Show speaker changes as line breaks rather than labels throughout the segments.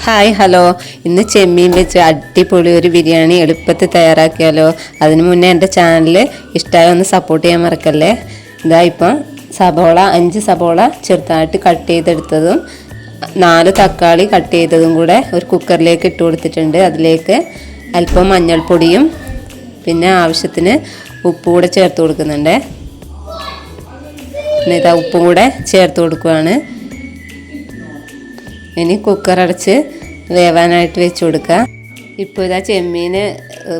Hi hello, ഇന്ന് ചെമ്മീൻ വെച്ച് അടിപൊളി ഒരു ബിരിയാണി എളുപ്പത്തിൽ തയ്യാറാക്കിയാലോ. അതിന് മുന്നേ എൻ്റെ ചാനൽ ഇഷ്ടമായി ഒന്ന് സപ്പോർട്ട് ചെയ്യാൻ മറക്കല്ലേ. ഇതാ ഇപ്പം സബോള 5 സബോള ചെറുതായിട്ട് കട്ട് ചെയ്തെടുത്തതും 4 തക്കാളി കട്ട് ചെയ്തതും കൂടെ ഒരു കുക്കറിലേക്ക് ഇട്ട് കൊടുത്തിട്ടുണ്ട്. അതിലേക്ക് അല്പം മഞ്ഞൾപ്പൊടിയും പിന്നെ ആവശ്യത്തിന് ഉപ്പ് കൂടെ ചേർത്ത് കൊടുക്കുന്നുണ്ട്. പിന്നെ ഇതാ ഉപ്പും കൂടെ ചേർത്ത് കൊടുക്കുകയാണ്. ഇനി കുക്കർ അടച്ച് വേവാനായിട്ട് വെച്ച് കൊടുക്കുക. ഇപ്പോൾ ഇതാ ചെമ്മീൻ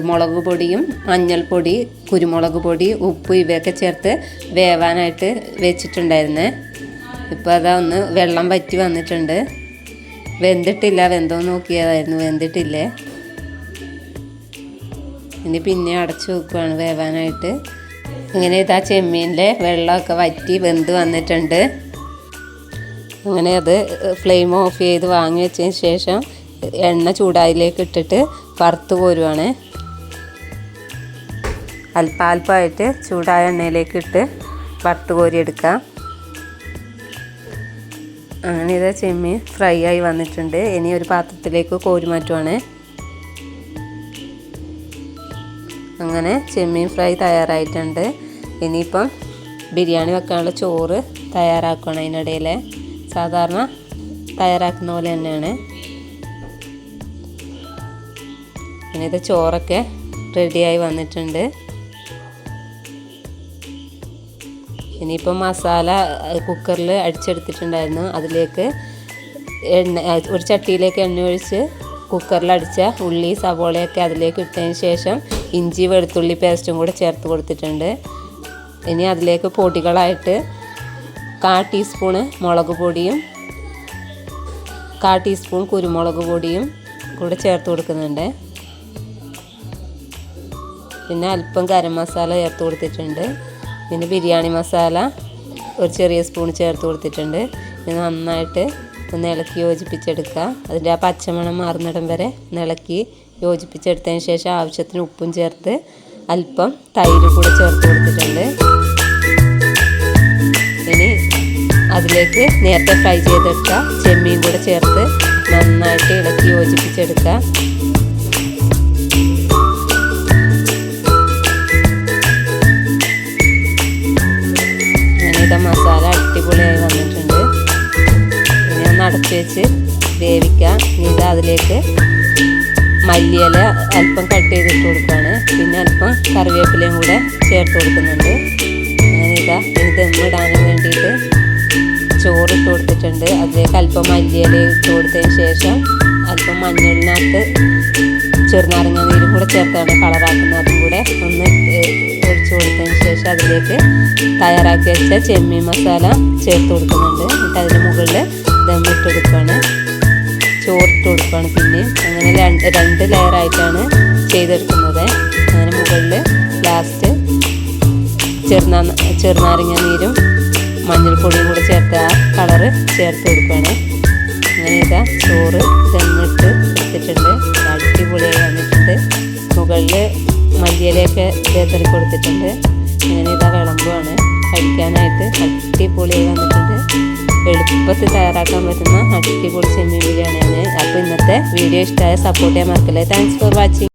മുളക് പൊടിയും മഞ്ഞൾപ്പൊടി, കുരുമുളക് പൊടി, ഉപ്പ് ഇവയൊക്കെ ചേർത്ത് വേവാനായിട്ട് വെച്ചിട്ടുണ്ടായിരുന്നേ. ഇപ്പോൾ അതാ ഒന്ന് വെള്ളം വറ്റി വന്നിട്ടുണ്ട്. വെന്തിട്ടില്ല, വെന്തോ നോക്കിയതായിരുന്നു, വെന്തിട്ടില്ലേ. ഇനി പിന്നെ അടച്ചു വെക്കുകയാണ് വേവാനായിട്ട്. ഇങ്ങനെ ഇതാ ചെമ്മീനിലെ വെള്ളമൊക്കെ വറ്റി വെന്ത് വന്നിട്ടുണ്ട്. അങ്ങനെ അത് ഫ്ലെയിം ഓഫ് ചെയ്ത് വാങ്ങി വെച്ചതിന് ശേഷം എണ്ണ ചൂടായിലേക്ക് ഇട്ടിട്ട് വറുത്ത് കോരുവാണ്. അല്പാൽപ്പമായിട്ട് ചൂടായ എണ്ണയിലേക്ക് ഇട്ട് വറുത്ത് കോരിയെടുക്കാം. അങ്ങനെ ഇത് ചെമ്മീൻ ഫ്രൈ ആയി വന്നിട്ടുണ്ട്. ഇനി ഒരു പാത്രത്തിലേക്ക് കോരി മാറ്റുവാണ്. അങ്ങനെ ചെമ്മീൻ ഫ്രൈ തയ്യാറായിട്ടുണ്ട്. ഇനിയിപ്പം ബിരിയാണി വെക്കാനുള്ള ചോറ് തയ്യാറാക്കണം. അതിനിടയിൽ സാധാരണ തയ്യാറാക്കുന്ന പോലെ തന്നെയാണ്. പിന്നെ ഇത് ചോറൊക്കെ റെഡിയായി വന്നിട്ടുണ്ട്. ഇനിയിപ്പോൾ മസാല കുക്കറിൽ അടിച്ചെടുത്തിട്ടുണ്ടായിരുന്നു. അതിലേക്ക് ഒരു ചട്ടിയിലേക്ക് എണ്ണ ഒഴിച്ച് കുക്കറിൽ അടിച്ച ഉള്ളി സവോളയൊക്കെ അതിലേക്ക് ഇട്ടതിന് ശേഷം ഇഞ്ചി വെളുത്തുള്ളി പേസ്റ്റും കൂടെ ചേർത്ത് കൊടുത്തിട്ടുണ്ട്. ഇനി അതിലേക്ക് പൊടികളായിട്ട് 1/4 ടീസ്പൂണ് മുളക് പൊടിയും 1/4 ടീസ്പൂൺ കുരുമുളക് പൊടിയും കൂടെ ചേർത്ത് കൊടുക്കുന്നുണ്ട്. പിന്നെ അല്പം ഗരം മസാല ചേർത്ത് കൊടുത്തിട്ടുണ്ട്. പിന്നെ ബിരിയാണി മസാല ഒരു ചെറിയ സ്പൂൺ ചേർത്ത് കൊടുത്തിട്ടുണ്ട്. ഇത് നന്നായിട്ട് ഒന്ന് ഇളക്കി യോജിപ്പിച്ചെടുക്കുക. അതിൻ്റെ ആ പച്ചമണം മാറുന്നിടം വരെ ഇളക്കി യോജിപ്പിച്ചെടുത്തതിന് ശേഷം ആവശ്യത്തിന് ഉപ്പും ചേർത്ത് അല്പം തൈര് കൂടെ ചേർത്ത് കൊടുത്തിട്ടുണ്ട്. ഇനി അതിലേക്ക് നേരത്തെ ഫ്രൈ ചെയ്തെടുത്ത ചെമ്മീൻ കൂടെ ചേർത്ത് നന്നായിട്ട് ഇളക്കി യോജിപ്പിച്ചെടുക്കുക. അങ്ങനെയൊക്കെ മസാല അടിപൊളിയായി വന്നിട്ടുണ്ട്. ഇനി ഒന്ന് അടച്ച് വെച്ച് വേവിക്കാം. ഇനി ഇത് അതിലേക്ക് മല്ലിയില അല്പം കട്ട് ചെയ്തിട്ട് കൊടുക്കുകയാണ്. പിന്നെ അല്പം കറിവേപ്പിലയും കൂടെ ചേർത്ത് കൊടുക്കുന്നുണ്ട്. അങ്ങനെ ഇതാ ഇനി ദമ്മിടാനും വേണ്ടിയിട്ട് ചോറിട്ട് കൊടുത്തിട്ടുണ്ട്. അതിലേക്ക് അല്പം മല്ലിയില ഇട്ട് കൊടുത്തതിന് ശേഷം അല്പം മഞ്ഞളിനകത്ത് ചെറുനാരങ്ങ നീരും കൂടെ ചേർത്താണ് കളറാക്കുന്നത്. അതും കൂടെ ഒന്ന് ഒഴിച്ച് കൊടുത്തതിന് ശേഷം അതിലേക്ക് തയ്യാറാക്കി വെച്ച ചെമ്മീൻ മസാല ചേർത്ത് കൊടുക്കുന്നുണ്ട്. എന്നിട്ട് അതിന് മുകളിൽ ദമ്മിട്ട് കൊടുക്കുകയാണ്, ചോറിട്ട് കൊടുക്കുകയാണ്. പിന്നെ അങ്ങനെ 2 ലെയറായിട്ടാണ് ചെയ്തെടുക്കുന്നത്. അങ്ങനെ മുകളിൽ ലാസ്റ്റ് ചെറുനാരങ്ങ നീരും മഞ്ഞൾപ്പൊടിയും കൂടെ ചേർത്ത് ആ കളറ് ചേർത്ത് കൊടുക്കുകയാണ്. അങ്ങനെ ഇതാ ചോറ് ദമ്മിട്ട് എടുത്തിട്ടുണ്ട്. അടിപൊളിയായി വന്നിട്ടുണ്ട്. മുകളിൽ മല്ലിയിലയൊക്കെ ചേർത്തി കൊടുത്തിട്ടുണ്ട്. അങ്ങനെ ഇതാ വിളമ്പുവാണ്. കഴിക്കാനായിട്ട് അടിപൊളിയായി വന്നിട്ടുണ്ട്. എളുപ്പത്തിൽ തയ്യാറാക്കാൻ പറ്റുന്ന അടിപൊളി ചെമ്മീൻ ബിരിയാണിയാണ്. അപ്പോൾ ഇന്നത്തെ വീഡിയോ ഇഷ്ടമായ സപ്പോർട്ട് ചെയ്യാൻ മറക്കല്ലേ. Thanks for watching.